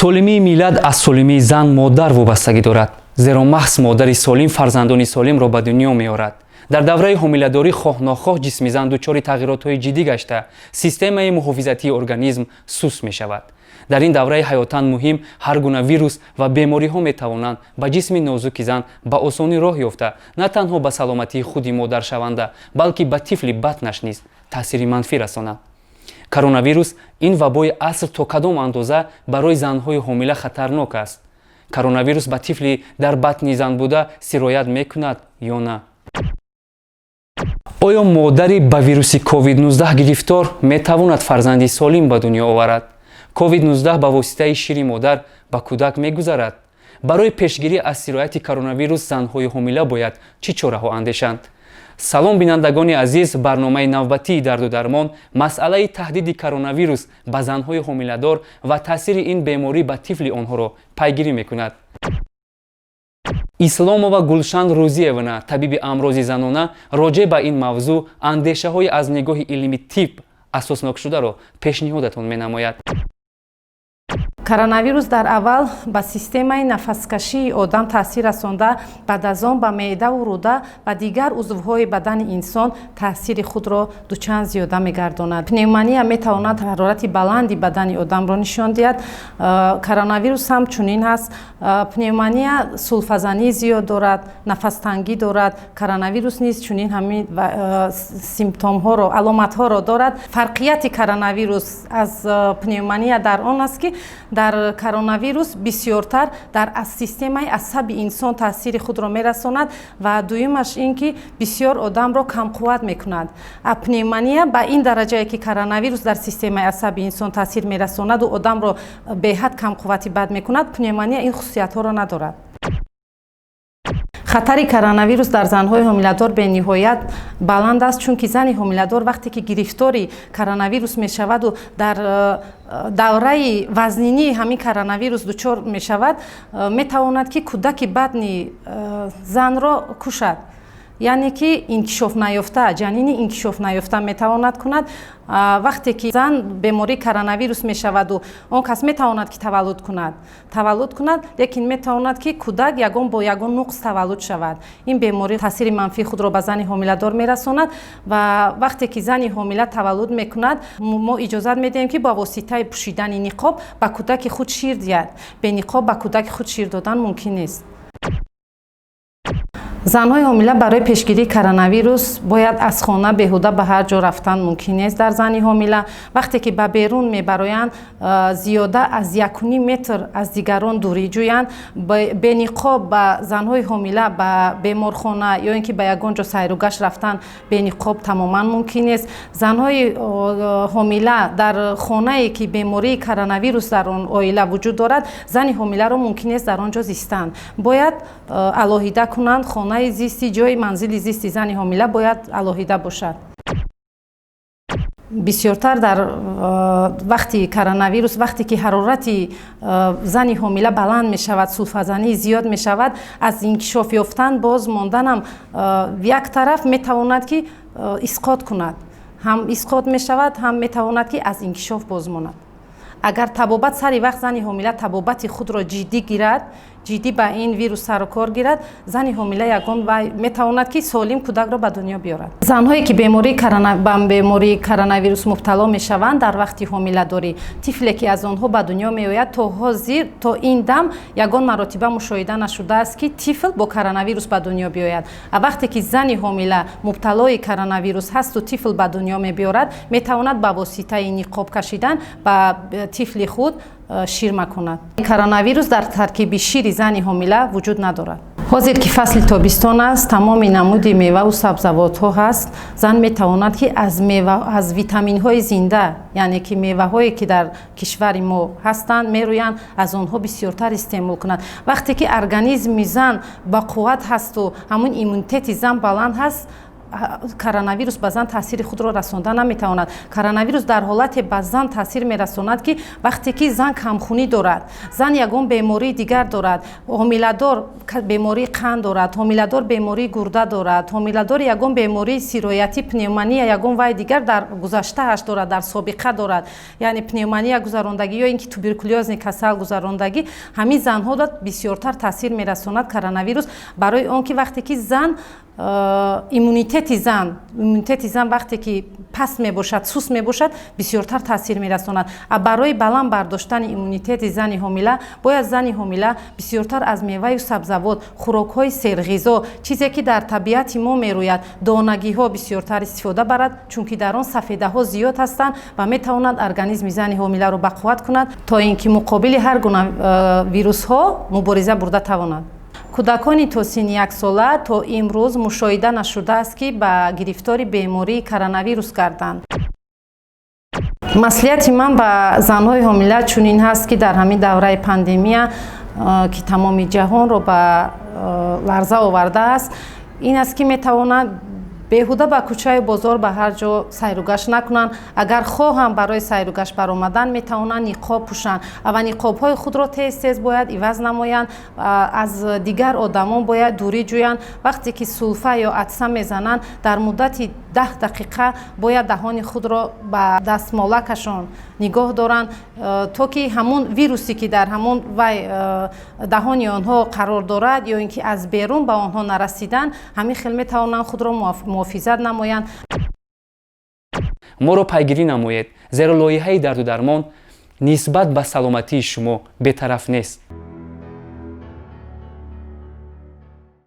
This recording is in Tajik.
солимии миллат аз солимии зан моддар вобастагӣ дорад, зеро маҳз моддари солим фарзандони солимро ба дунё меорад. дар давраи ҳомиладорӣ хоҳ-нохоҳ ҷисми зан дучори тағйиротҳои ҷиддӣ гашта, системаи муҳофизатии организм суст мешавад. дар ин давраи ҳаётан муҳим ҳар гуна вирус ва бемориҳо метавонанд ба ҷисми нозуки зан ба осонӣ роҳ ёфта, на танҳо ба саломатии худи модаршаванда, балки ба тифли батнаш низ таъсири манфӣ расонанд. коронавирус ин вабои аср то кадом андоза барои занҳои ҳомила хатарнок аст? коронавирус ба тифли дар батни зан буда сироят мекунад ё на? оё модари ба вируси COVID-19 гирифтор метавонад фарзанди солим ба дунё оварад? COVID-19 ба воситаи шири модар ба кӯдак мегузарад? барои пешгирӣ аз сирояти коронавирус занҳои ҳомила бояд чӣ чораҳо андешанд? салом бинандагони азиз, барномаи навбатии дарду дармон масъалаи таҳдиди коронавирус ба занҳои ҳомиладор ва таъсири ин беморӣ ба тифли онҳоро пайгирӣ мекунад. исломова гулшан рӯзиевна, табиби амрози занона, роҷеъ ба ин мавзӯъ андешаҳои аз нигоҳи илми тиб асоснокшударо пешниҳодатон менамояд. Коронавирус дар аввал ба системаи нафаскашии одам таъсир расонда, баъд аз он ба меъдаву рӯда ва дигар узвҳои бадани инсон таъсири худро дучанд зиёда мегардонад. Пневмония метавонад ҳарорати баланди бадани одамро нишон диҳад. Коронавирус ҳам чунин ҳаст. Пневмония сулфазанӣ зиёд дорад, нафастангӣ дорад. Коронавирус низ чунин ҳамин симптомҳоро, аломатҳоро дорад. Фарқияти коронавирус аз пневмония дар он аст ки дар коронавирус бисёртар дар системаи асаби инсон таъсири худро мерасонад ва дуюмаш ин ки бисёр одамро камқувват мекунад. Пневмония ба ин дараҷае ки коронавирус дар системаи асаби инсон таъсир мерасонаду одамро беҳад камқуввати бад мекунад, пневмония ин хусусиятҳоро надорад. хатари коронавирус дар занҳои ҳомиладор бениҳоят баланд аст, чунки зани ҳомиладор вақте ки гирифтори коронавирус мешаваду дар давраи вазнинии ҳамин коронавирус дучор мешавад, метавонад ки кӯдаки батни занро кушад. яъне ки инкишофнаёфта, ҷанини инкишофнаёфта метавонад кунад. вақте ки зан бемории коронавирус мешаваду он кас метавонад ки таваллуд кунад, лекин метавонад ки кӯдак ягон бо ягон нуқс таваллуд шавад. ин беморӣ таъсири манфии худро ба зани ҳомиладор мерасонад ва вақте ки зани ҳомила таваллуд мекунад, мо иҷозат медиҳем ки ба воситаи пӯшидани ниқоб ба кӯдаки худ шир диҳад. бениқоб ба кӯдаки худ шир додан мумкин нест. занҳои ҳомила барои пешгирии коронавирус бояд аз хона беҳуда ба ҳар ҷо рафтан мумкин нест. дар зани ҳомила вақте ки ба берун мебароянд, зиёда аз 1.5 метр аз дигарон дурӣ ҷӯянд. бениқоб ба занҳои ҳомила ба беморхона ё ин ки ба ягон ҷо сайру гашт рафтан бениқоб тамоман мумкин нест. занҳои ҳомила дар хонае ки бемории коронавирус дар он оила вуҷуд дорад, зани ҳомиларо мумкин нест дар он ҷо зистанд. бояд алоҳида кунанд. хонаи зисти, ҷои манзили зисти зани ҳомила бояд алоҳида бошад. бисёртар дар вақти коронавирус, вақте ки ҳарорати зани ҳомила баланд мешавад, сулфазанӣ зиёд мешавад, аз инкишоф ёфтан боз монданам як тараф метавонад ки исқот кунад. ҳам исқот мешавад, ҳам метавонад ки аз инкишоф боз монад. агар табобат сари вақт зани ҳомила табобати худро ҷиддӣ гирад, ҷиддӣ ба ин вирус сару кор гирад, зани ҳомила ягон вай метавонад ки солим кӯдакро ба дунё биёрад. занҳое ки ба бемории коронавирус мубтало мешаванд дар вақти ҳомиладорӣ, тифле ки аз онҳо ба дунё меояд, то ҳозир то ин дам ягон маротиба мушоҳида нашудааст ки тифл бо коронавирус ба дунё биёяд. вақте ки зани ҳомила мубталои коронавирус ҳасту тифл ба дунё мебиёрад, метавонад ба воситаи ниқоб кашидан ба тифли худ шир макунад. коронавирус дар таркиби шири зани ҳомила вуҷуд надорад. ҳозир ки фасли тобистон аст, тамоми намуди меваву сабзавотҳо ҳаст. зан метавонад ки аз витаминҳои зинда, яъне ки меваҳое ки дар кишвари мо ҳастанд, мерӯянд, аз онҳо бисёртар истеъмол кунад. вақте ки организми зан ба қувват ҳасту ҳамун иммунитети зан баланд ҳаст, коронавирус ба зан таъсири худро расонда наметавонад. Коронавирус дар ҳолате ба зан таъсир мерасонад ки вақте ки зан камхунӣ дорад, зан ягон бемории дигар дорад, ҳомиладор бемории қанд дорад, ҳомиладор бемории гурда дорад, ҳомиладор ягон бемории сироятӣ, пневмония ягон вай дигар дар гузаштааш дорад, дар собиқа дорад, яъне пневмония гузарондагӣ ё ин ки туберкулёзни касал гузарондагӣ, ҳамин занҳо бисёртар таъсир мерасонад коронавирус, барои он ки вақте ки зан иммунитети зан вақте ки паст мебошад, сус мебошад, бисёртар таъсир мерасонад. Барои баланд бардоштани иммунитети зани ҳомила бояд зани ҳомила бисёртар аз меваю сабзавот, хӯрокҳои серғизо, чизе ки дар табиати мо мерӯяд, донагиҳо бисёртар истифода барад, чунки дар он сафедаҳо зиёд ҳастанд ва метавонад организми зани ҳомиларо бақувват кунад, то ин ки муқобили ҳар гуна вирусҳо мубориза бурда тавонад. кӯдакони то синни 1 сола то имрӯз мушоҳида нашудааст ки ба гирифтори бемории коронавирус гарданд. маслиҳати ман ба занҳои ҳомила чунин ҳаст ки дар ҳамин давраи пандемия ки тамоми ҷаҳонро ба ларза овардааст, ин аст ки метавонанд беҳуда ба кӯчаю бозор ба ҳар ҷо сайругашт накунанд. Агар хоҳанд барои сайругашт баромадан, метавонанд ниқоб пӯшанд ва ниқобҳои худро тез бояд иваз намоянд, аз дигар одамон бояд дурӣ ҷӯянд. вақте ки сулфа ё атса мезананд, дар муддати 10 дақиқа бояд даҳони худро ба дастмолакашон нигоҳ доранд, то ки ҳамун вирусе ки дар ҳамун вай даҳони онҳо қарор дорад ё ин ки аз берун ба онҳо нарасидан, ҳамин хел метавонанд худро муҳофизат намоянд. моро пайгирӣ намоед, зеро лоиҳаи дарду дармон нисбат ба саломатии шумо бетараф нест.